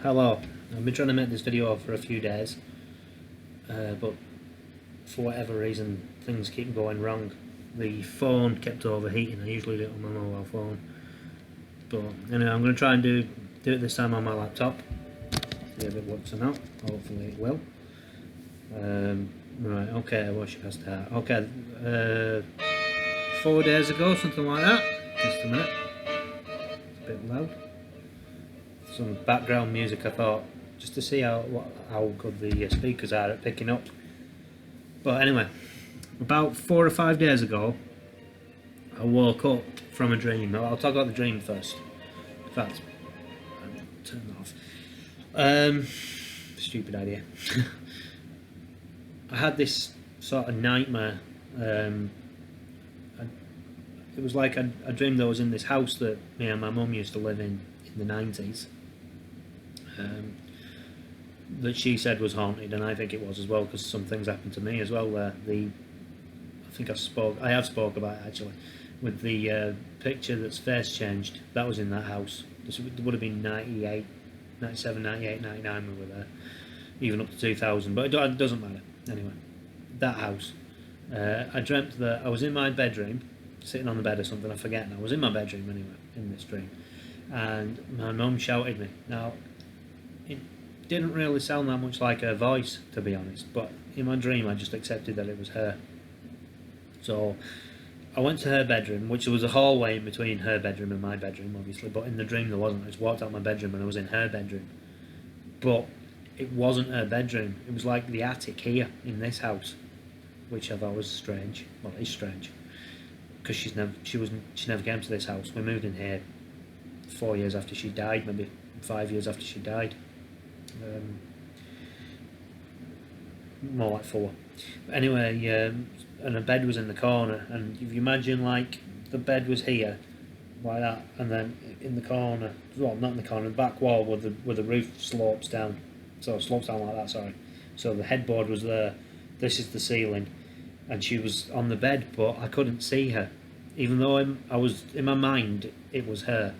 Hello. I've been trying to make this video for a few days, but for whatever reason things keep going wrong. The phone kept overheating. I usually do it on my mobile phone, but anyway, I'm going to try and do it this time on my laptop. See if it works or not. Hopefully it will. Right, okay, where should I start? Okay, 4 days ago, something like that. Just a minute. It's a bit loud. Some background music, I thought, just to see how good the speakers are at picking up. But anyway, about 4 or 5 days ago, I woke up from a dream. I'll talk about the dream first. In fact, I'll turn that off. Stupid idea. I had this sort of nightmare. It was like I dreamed I was in this house that me and my mum used to live in the 90s. That she said was haunted, and I think it was as well, because some things happened to me as well there. I think I have spoke about it actually, with the picture that's face changed. That was in that house. This would have been 98, 97, 98, 99 we were there, even up to 2000, but it doesn't matter. Anyway, that house. I dreamt that I was in my bedroom, sitting on the bed or something, I forget now. I was in my bedroom anyway, in this dream, and my mum shouted me. Now, it didn't really sound that much like her voice, to be honest, but in my dream I just accepted that it was her. So I went to her bedroom, which was a hallway in between her bedroom and my bedroom, obviously, but in the dream there wasn't. I just walked out my bedroom and I was in her bedroom. But it wasn't her bedroom. It was like the attic here in this house, which I thought was strange. Well, it's strange, because she never came to this house. We moved in here 4 years after she died, maybe 5 years after she died. More like 4. But anyway, and her bed was in the corner, and if you imagine like the bed was here, like that, and then in the corner, well, not in the corner, the back wall where the roof slopes down, so it slopes down like that, sorry. So the headboard was there, this is the ceiling, and she was on the bed, but I couldn't see her, even though I was in my mind it was her,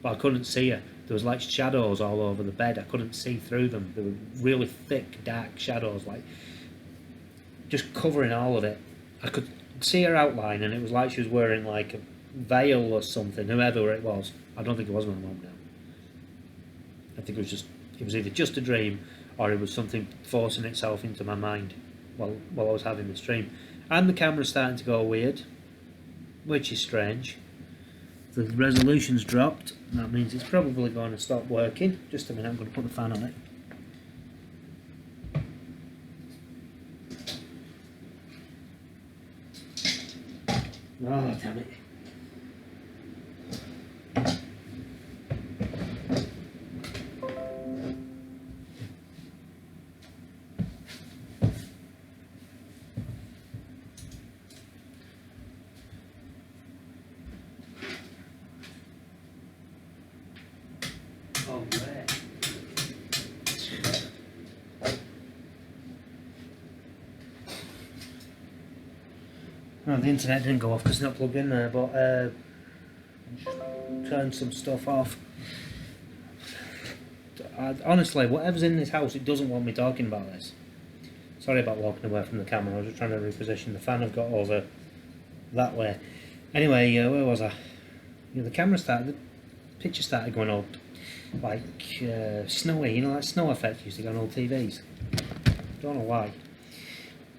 but I couldn't see her. There was like shadows all over the bed. I couldn't see through them. They were really thick, dark shadows, like just covering all of it. I could see her outline, and it was like she was wearing like a veil or something, whoever it was. I don't think it was my mum now. I think it was either just a dream, or it was something forcing itself into my mind while I was having this dream. And the camera's starting to go weird, which is strange. The resolution's dropped. That means it's probably going to stop working. Just a minute, I'm going to put the fan on it. Oh, damn it. Oh, where? No, the internet didn't go off because it's not plugged in there, but turn some stuff off. Honestly, whatever's in this house, it doesn't want me talking about this. Sorry about walking away from the camera. I was just trying to reposition the fan I've got over that way. Anyway, where was I? The picture started going up like snowy, you know, that snow effect used to go on old TVs. Don't know why.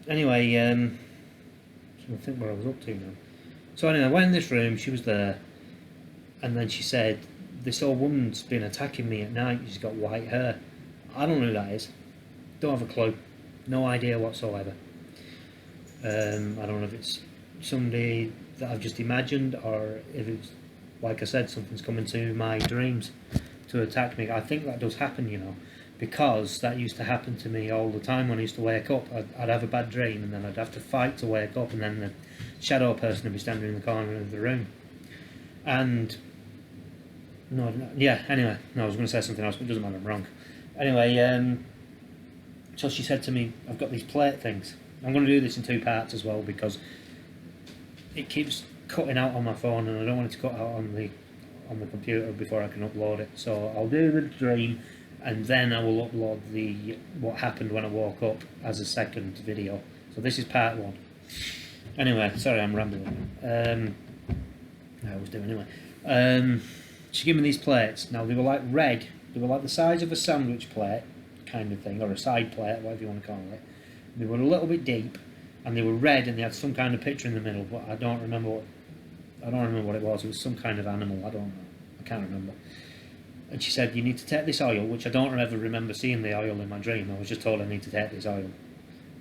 Anyway, I think where I was up to now. So anyway, I went in this room, she was there, and then she said, this old woman's been attacking me at night, she's got white hair. I don't know who that is. Don't have a clue. No idea whatsoever. I don't know if it's somebody that I've just imagined, or if it's, like I said, something's coming to my dreams to attack me. I think that does happen, you know, because that used to happen to me all the time when I used to wake up. I'd have a bad dream, and then I'd have to fight to wake up, and then the shadow person would be standing in the corner of the room. And anyway, I was going to say something else, but it doesn't matter, I'm wrong. Anyway, so she said to me, I've got these plate things. I'm going to do this in 2 parts as well, because it keeps cutting out on my phone, and I don't want it to cut out on the computer before I can upload it. So I'll do the dream, and then I will upload the what happened when I woke up as a second video. So this is part 1. Anyway, sorry I'm rambling. I always do anyway. She gave me these plates. Now they were like red. They were like the size of a sandwich plate, kind of thing, or a side plate, whatever you want to call it. They were a little bit deep, and they were red, and they had some kind of picture in the middle, but I don't remember what it was. It was some kind of animal. I don't know. I can't remember. And she said, you need to take this oil, which I don't ever remember seeing the oil in my dream. I was just told I need to take this oil.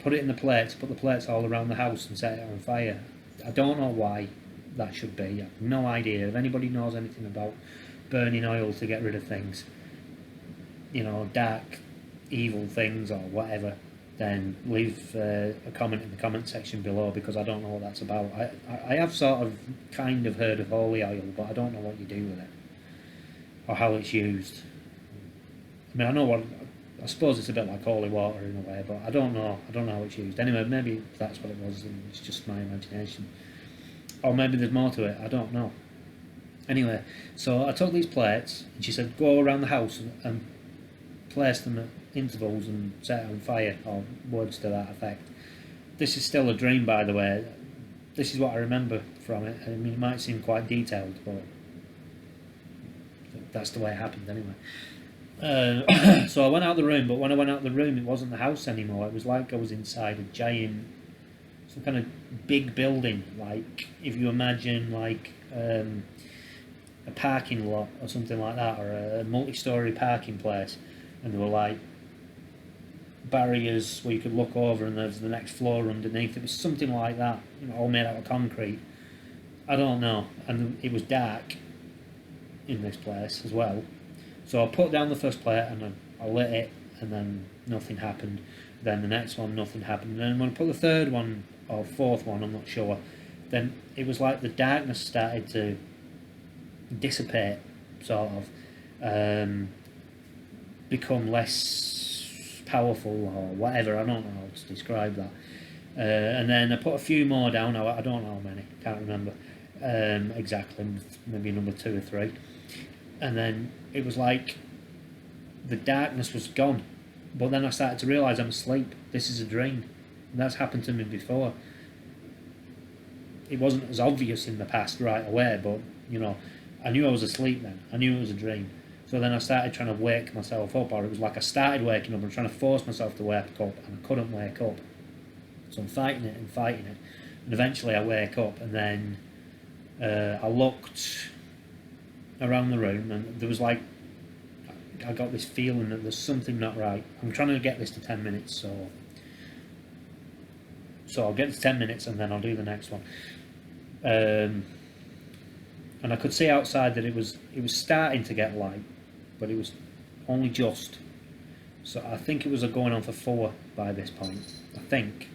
Put it in the plates, put the plates all around the house and set it on fire. I don't know why that should be. I have no idea. If anybody knows anything about burning oil to get rid of things, you know, dark, evil things or whatever, then leave a comment in the comment section below, because I don't know what that's about. I have sort of kind of heard of holy oil, but I don't know what you do with it or how it's used. I mean, I suppose it's a bit like holy water in a way, but I don't know how it's used. Anyway, maybe that's what it was and it's just my imagination. Or maybe there's more to it, I don't know. Anyway, so I took these plates and she said go around the house and place them at intervals and set it on fire, or words to that effect. This is still a dream, by the way. This is what I remember from it. I mean, it might seem quite detailed, but that's the way it happened anyway. So I went out of the room, but when I went out of the room, it wasn't the house anymore. It was like I was inside a giant, some kind of big building, like if you imagine like a parking lot or something like that, or a multi-storey parking place, and there were like barriers where you could look over and there's the next floor underneath. It was something like that, you know, all made out of concrete. I don't know. And it was dark in this place as well. So I put down the first plate and I lit it, and then nothing happened. Then the next one, nothing happened. And then when I put the third one or fourth one, I'm not sure, then it was like the darkness started to dissipate, sort of, become less powerful or whatever. I don't know how to describe that. And then I put a few more down. I don't know how many, can't remember exactly, maybe number 2 or 3. And then it was like the darkness was gone, but then I started to realise I'm asleep. This is a dream, and that's happened to me before. It wasn't as obvious in the past right away, but you know, I knew I was asleep then. I knew it was a dream. So then I started trying to wake myself up, or it was like I started waking up and trying to force myself to wake up, and I couldn't wake up. So I'm fighting it, and eventually I wake up, and then I looked around the room, and there was like, I got this feeling that there's something not right. I'm trying to get this to 10 minutes, so I'll get to 10 minutes and then I'll do the next one. And I could see outside that it was starting to get light, but it was only just. So I think it was going on for 4 by this point. I think.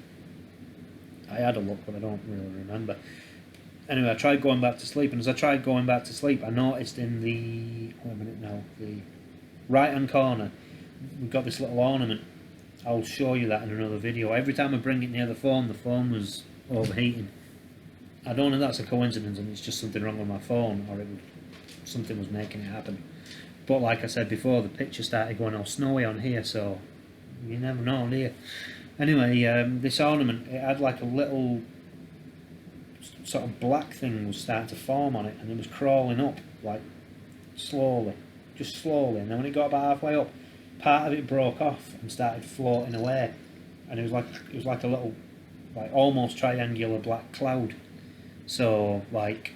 I had a look, but I don't really remember. Anyway, I tried going back to sleep, and as I tried going back to sleep, I noticed in the, wait a minute now, the right hand corner, we've got this little ornament. I'll show you that in another video. Every time I bring it near the phone was overheating. I don't know if that's a coincidence and it's just something wrong with my phone, or something was making it happen. But like I said before, the picture started going all snowy on here, so you never know, do you? Anyway, this ornament, it had like a little sort of black thing was starting to form on it, and it was crawling up, like slowly, just slowly, and then when it got about halfway up, part of it broke off and started floating away, and it was like a little, like almost triangular black cloud. So like,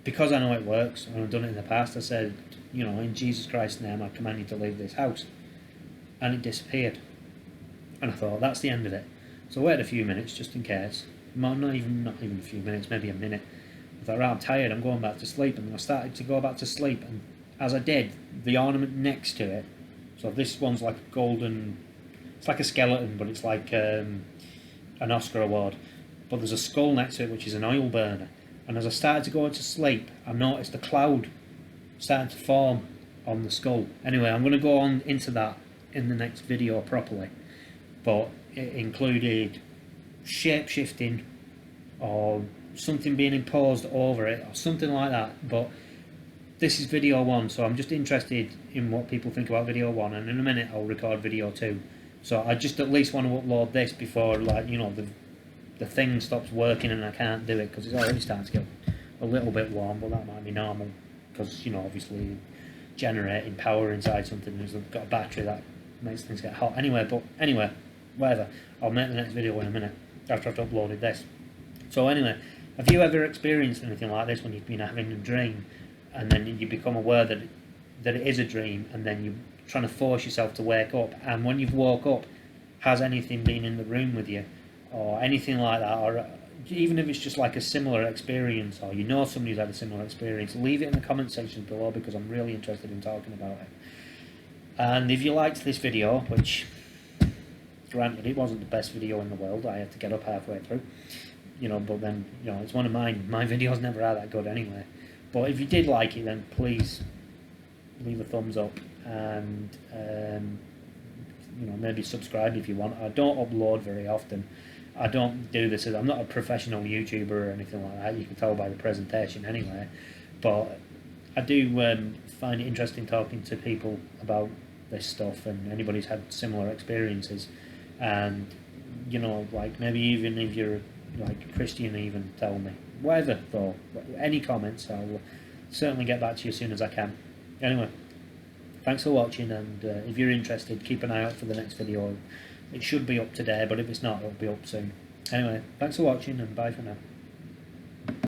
because I know it works and I've done it in the past, I said, you know, in Jesus Christ's name I command you to leave this house, and it disappeared. And I thought, that's the end of it. So I waited a few minutes just in case. Not even a few minutes, maybe a minute. I thought, right, I'm tired, I'm going back to sleep. And then I started to go back to sleep, and as I did, the ornament next to it, so this one's like a golden, it's like a skeleton, but it's like an Oscar award. But there's a skull next to it, which is an oil burner. And as I started to go into sleep, I noticed a cloud starting to form on the skull. Anyway, I'm going to go on into that in the next video properly. But it included shape-shifting or something being imposed over it or something like that. But this is video 1, so I'm just interested in what people think about video 1, and in a minute I'll record video 2. So I just at least want to upload this before, like, you know, the thing stops working and I can't do it, because it's already starting to get a little bit warm, but that might be normal, because, you know, obviously generating power inside something has got a battery that makes things get hot. Anyway, whatever. I'll make the next video in a minute after I've uploaded this. So anyway, have you ever experienced anything like this when you've been having a dream and then you become aware that it is a dream, and then you're trying to force yourself to wake up, and when you've woke up, has anything been in the room with you or anything like that, or even if it's just like a similar experience, or you know somebody who's had a similar experience, leave it in the comment section below, because I'm really interested in talking about it. And if you liked this video, which granted it wasn't the best video in the world, I had to get up halfway through, you know, but then, you know, it's one of mine. My videos never are that good anyway. But if you did like it, then please leave a thumbs up, and you know, maybe subscribe if you want. I don't upload very often. I don't do this I'm not a professional YouTuber or anything like that. You can tell by the presentation anyway. But I do find it interesting talking to people about this stuff, and anybody who's had similar experiences. And, you know, like, maybe even if you're like Christian, even tell me. Whatever, though. Any comments, I'll certainly get back to you as soon as I can. Anyway, thanks for watching, and if you're interested, keep an eye out for the next video. It should be up today, but if it's not, it'll be up soon. Anyway, thanks for watching, and bye for now.